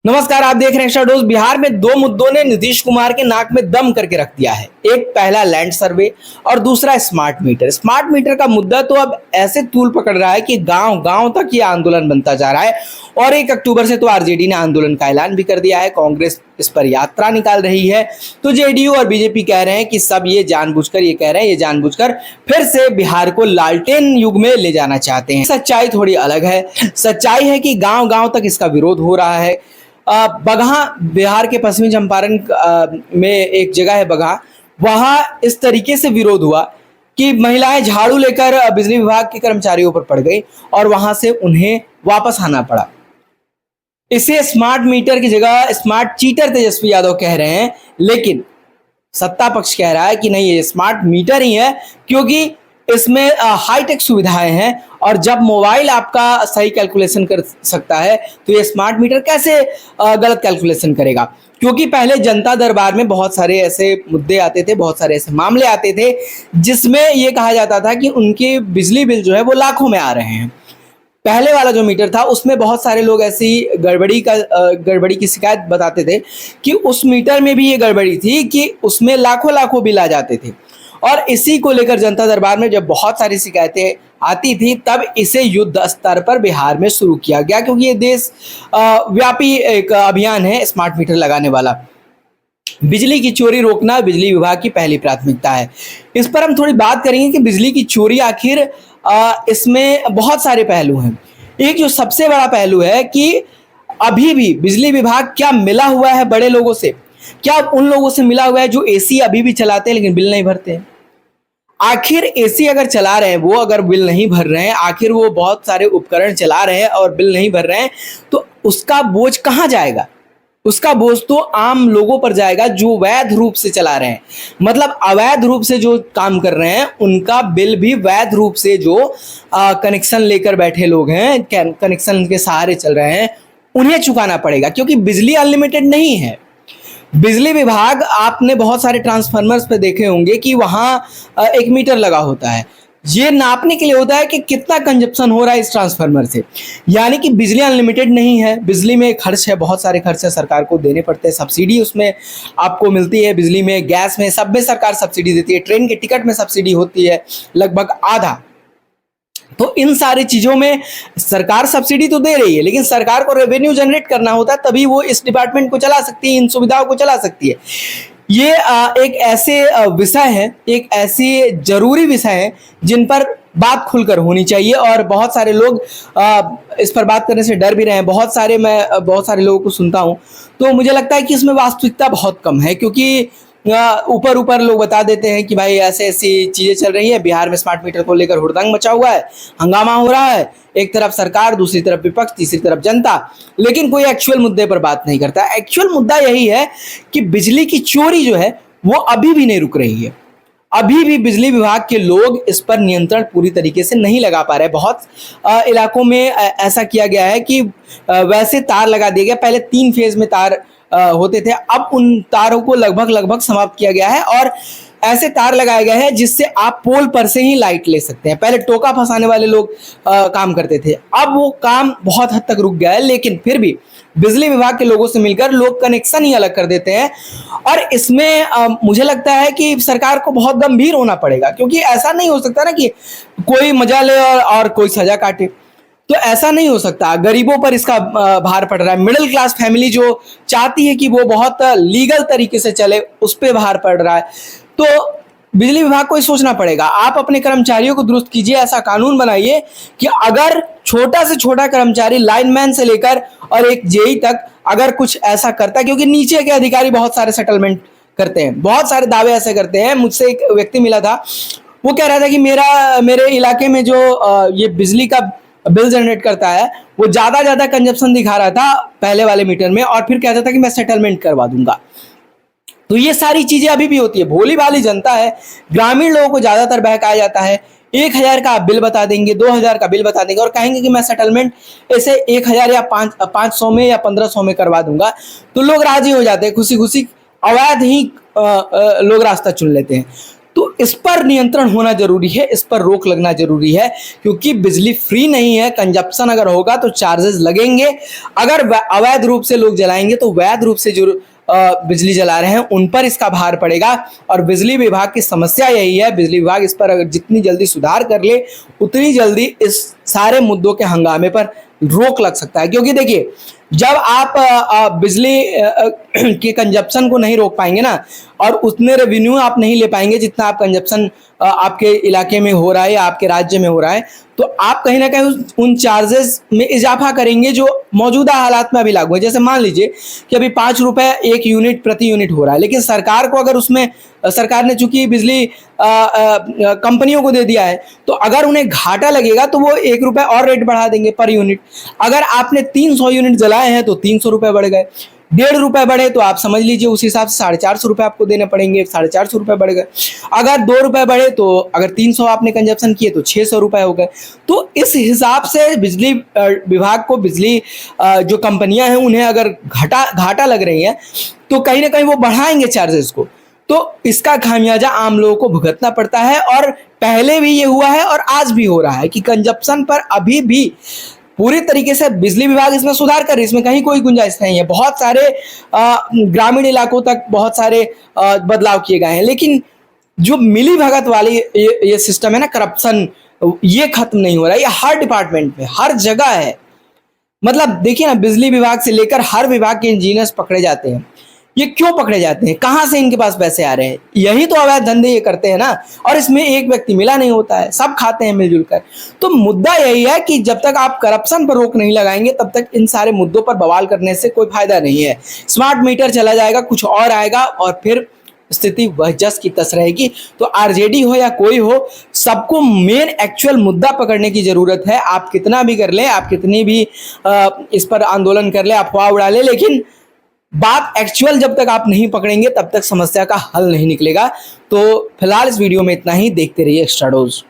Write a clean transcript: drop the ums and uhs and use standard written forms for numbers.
नमस्कार, आप देख रहे हैं एक्स्ट्रा डोज। बिहार में दो मुद्दों ने नीतीश कुमार के नाक में दम करके रख दिया है। एक पहला लैंड सर्वे और दूसरा स्मार्ट मीटर। स्मार्ट मीटर का मुद्दा तो अब ऐसे तूल पकड़ रहा है कि गांव गांव तक ये आंदोलन बनता जा रहा है और 1 अक्टूबर से तो आरजेडी ने आंदोलन का ऐलान भी कर दिया है। कांग्रेस इस पर यात्रा निकाल रही है तो जेडीयू और बीजेपी कह रहे हैं कि सब ये जानबूझकर फिर से बिहार को लालटेन युग में ले जाना चाहते हैं। सच्चाई थोड़ी अलग है। सच्चाई है कि गांव गांव तक इसका विरोध हो रहा है। बगहा, बिहार के पश्चिमी चंपारण में एक जगह है बगहा, वहां इस तरीके से विरोध हुआ कि महिलाएं झाड़ू लेकर बिजली विभाग के कर्मचारियों पर पड़ गई और वहां से उन्हें वापस आना पड़ा। इसे स्मार्ट मीटर की जगह स्मार्ट चीटर तेजस्वी यादव कह रहे हैं, लेकिन सत्ता पक्ष कह रहा है कि नहीं, ये स्मार्ट मीटर ही है क्योंकि इसमें हाईटेक सुविधाएं हैं और जब मोबाइल आपका सही कैलकुलेशन कर सकता है तो ये स्मार्ट मीटर कैसे गलत कैलकुलेशन करेगा। क्योंकि पहले जनता दरबार में बहुत सारे ऐसे मुद्दे आते थे, बहुत सारे ऐसे मामले आते थे जिसमें ये कहा जाता था कि उनके बिजली बिल जो है वो लाखों में आ रहे हैं। पहले वाला जो मीटर था उसमें बहुत सारे लोग ऐसी गड़बड़ी की शिकायत बताते थे कि उस मीटर में भी ये गड़बड़ी थी कि उसमें लाखों लाखों बिल आ जाते थे। और इसी को लेकर जनता दरबार में जब बहुत सारी शिकायतें आती थी तब इसे युद्ध स्तर पर बिहार में शुरू किया गया, क्योंकि ये देश व्यापी एक अभियान है स्मार्ट मीटर लगाने वाला। बिजली की चोरी रोकना बिजली विभाग की पहली प्राथमिकता है। इस पर हम थोड़ी बात करेंगे कि बिजली की चोरी आखिर इसमें बहुत सारे पहलू हैं। एक जो सबसे बड़ा पहलू है कि अभी भी बिजली विभाग क्या मिला हुआ है बड़े लोगों से, क्या उन लोगों से मिला हुआ है जो एसी अभी भी चलाते हैं लेकिन बिल नहीं भरते हैं। आखिर एसी अगर चला रहे हैं, वो अगर बिल नहीं भर रहे हैं, आखिर वो बहुत सारे उपकरण चला रहे हैं और बिल नहीं भर रहे हैं, तो उसका बोझ कहां जाएगा? उसका बोझ तो आम लोगों पर जाएगा जो वैध रूप से चला रहे हैं। मतलब अवैध रूप से जो काम कर रहे हैं उनका बिल भी वैध रूप से जो कनेक्शन लेकर बैठे लोग हैं, कनेक्शन के सहारे चल रहे हैं, उन्हें चुकाना पड़ेगा। क्योंकि बिजली अनलिमिटेड नहीं है। बिजली विभाग, आपने बहुत सारे ट्रांसफार्मर्स पे देखे होंगे कि वहां एक मीटर लगा होता है। ये नापने के लिए होता है कि कितना कंजप्शन हो रहा है इस ट्रांसफार्मर से। यानी कि बिजली अनलिमिटेड नहीं है। बिजली में खर्च है, बहुत सारे खर्च है, सरकार को देने पड़ते हैं। सब्सिडी उसमें आपको मिलती है, बिजली में, गैस में, सब में सरकार सब्सिडी देती है। ट्रेन के टिकट में सब्सिडी होती है लगभग आधा। तो इन सारी चीजों में सरकार सब्सिडी तो दे रही है, लेकिन सरकार को रेवेन्यू जनरेट करना होता है, तभी वो इस डिपार्टमेंट को चला सकती है, इन सुविधाओं को चला सकती है। ये एक ऐसे विषय है, एक ऐसी जरूरी विषय है जिन पर बात खुलकर होनी चाहिए और बहुत सारे लोग इस पर बात करने से डर भी रहे हैं। मैं बहुत सारे लोगों को सुनता हूं तो मुझे लगता है कि इसमें वास्तविकता बहुत कम है, क्योंकि ऊपर ऊपर लोग बता देते हैं कि भाई ऐसे ऐसी चीजें चल रही है, बिहार में स्मार्ट मीटर को लेकर हुड़दंग मचा हुआ है, हंगामा हो रहा है, एक तरफ सरकार, दूसरी तरफ विपक्ष, तीसरी तरफ जनता, लेकिन कोई एक्चुअल मुद्दे पर बात नहीं करता। एक्चुअल मुद्दा यही है कि बिजली की चोरी जो है वो अभी भी नहीं रुक रही है। अभी भी बिजली विभाग के लोग इस पर नियंत्रण पूरी तरीके से नहीं लगा पा रहे। बहुत इलाकों में ऐसा किया गया है कि वैसे तार लगा दिए गए। पहले 3 फेज में तार होते थे, अब उन तारों को लगभग समाप्त किया गया है और ऐसे तार लगाए गए हैं जिससे आप पोल पर से ही लाइट ले सकते हैं। पहले टोका फंसाने वाले लोग काम करते थे, अब वो काम बहुत हद तक रुक गया है, लेकिन फिर भी बिजली विभाग के लोगों से मिलकर लोग कनेक्शन ही अलग कर देते हैं। और इसमें मुझे लगता है कि सरकार को बहुत गंभीर होना पड़ेगा, क्योंकि ऐसा नहीं हो सकता ना कि कोई मजा ले और कोई सजा काटे। तो ऐसा नहीं हो सकता। गरीबों पर इसका भार पड़ रहा है। मिडिल क्लास फैमिली जो चाहती है कि वो बहुत लीगल तरीके से चले, उस पर भार पड़ रहा है। तो बिजली विभाग को ये सोचना पड़ेगा। आप अपने कर्मचारियों को दुरुस्त कीजिए, ऐसा कानून बनाइए कि अगर छोटा से छोटा कर्मचारी, लाइनमैन से लेकर और एक जेई तक अगर कुछ ऐसा करता है, क्योंकि नीचे के अधिकारी बहुत सारे सेटलमेंट करते हैं, बहुत सारे दावे ऐसे करते हैं। मुझसे एक व्यक्ति मिला था, वो कह रहा था कि मेरे इलाके में जो ये बिजली का बिल जनरेट करता है वो ज्यादा कंजप्शन दिखा रहा था पहले वाले मीटर में, और फिर कहता था कि मैं सेटलमेंट करवा दूंगा। तो ये सारी चीजें अभी भी होती है। भोली भाली जनता है, ग्रामीण लोगों को ज्यादातर बहकाया जाता है। 1000 का आप बिल बता देंगे, 2000 का बिल बता देंगे और कहेंगे कि मैं सेटलमेंट ऐसे 1000 या 500 में या 1500 में करवा दूंगा। तो लोग राजी हो जाते हैं, खुशी खुशी अवैध ही लोग रास्ता चुन लेते हैं। तो इस पर नियंत्रण होना जरूरी है, इस पर रोक लगना जरूरी है, क्योंकि बिजली फ्री नहीं है। कंजप्शन अगर होगा तो चार्जेस लगेंगे। अगर अवैध रूप से लोग जलाएंगे तो वैध रूप से जो बिजली जला रहे हैं उन पर इसका भार पड़ेगा। और बिजली विभाग की समस्या यही है, बिजली विभाग इस पर अगर जितनी जल्दी सुधार कर ले उतनी जल्दी इस सारे मुद्दों के हंगामे पर रोक लग सकता है। क्योंकि देखिए, जब आप बिजली के कंजप्शन को नहीं रोक पाएंगे ना, और उतने रेवेन्यू आप नहीं ले पाएंगे जितना आप कंजप्शन आपके इलाके में हो रहा है या आपके राज्य में हो रहा है, तो आप कहीं ना कहीं उन चार्जेस में इजाफा करेंगे जो मौजूदा हालात में अभी लागू है। जैसे मान लीजिए कि अभी 5 रुपए एक यूनिट प्रति यूनिट हो रहा है, लेकिन सरकार को अगर उसमें सरकार ने चूंकि बिजली कंपनियों को दे दिया है, तो अगर उन्हें घाटा लगेगा तो वो 1 रुपए और रेट बढ़ा देंगे पर यूनिट। अगर आपने 300 यूनिट जलाए हैं तो 300 रुपए बढ़ गए, 1.5 रुपए बढ़े तो आप समझ लीजिए उस हिसाब से 450 रुपए आपको देने पड़ेंगे, 450 रुपए बढ़ गए। अगर 2 रुपए बढ़े तो अगर 300 आपने कंजप्शन किए तो 600 रुपए हो गए। तो इस हिसाब से बिजली विभाग को, बिजली जो कंपनियां हैं उन्हें अगर घाटा लग रही है तो कहीं ना कहीं वो बढ़ाएंगे चार्जेस को। तो इसका खामियाजा आम लोगों को भुगतना पड़ता है, और पहले भी ये हुआ है और आज भी हो रहा है कि कंजप्शन पर अभी भी पूरी तरीके से बिजली विभाग इसमें सुधार कर रही है, इसमें कहीं कोई गुंजाइश नहीं है। बहुत सारे ग्रामीण इलाकों तक बहुत सारे बदलाव किए गए हैं, लेकिन जो मिली भगत वाली ये सिस्टम है ना, करप्शन, ये खत्म नहीं हो रहा है। ये हर डिपार्टमेंट में, हर जगह है। मतलब देखिए ना, बिजली विभाग से लेकर हर विभाग के इंजीनियर्स पकड़े जाते हैं। ये क्यों पकड़े जाते हैं? कहां से इनके पास पैसे आ रहे हैं? यही तो अवैध धंधे ये करते हैं ना। और इसमें एक व्यक्ति मिला नहीं होता है, सब खाते हैं मिलजुल कर। तो मुद्दा यही है कि जब तक आप करप्शन पर रोक नहीं लगाएंगे तब तक इन सारे मुद्दों पर बवाल करने से कोई फायदा नहीं है। स्मार्ट मीटर चला जाएगा, कुछ और आएगा, और फिर स्थिति वह जस की तस रहेगी। तो आरजेडी हो या कोई हो, सबको मेन एक्चुअल मुद्दा पकड़ने की जरूरत है। आप कितना भी कर ले, आप कितनी भी इस पर आंदोलन कर ले, अफवाह उड़ा ले, लेकिन बात एक्चुअल जब तक आप नहीं पकड़ेंगे तब तक समस्या का हल नहीं निकलेगा। तो फिलहाल इस वीडियो में इतना ही। देखते रहिए एक्स्ट्रा डोज।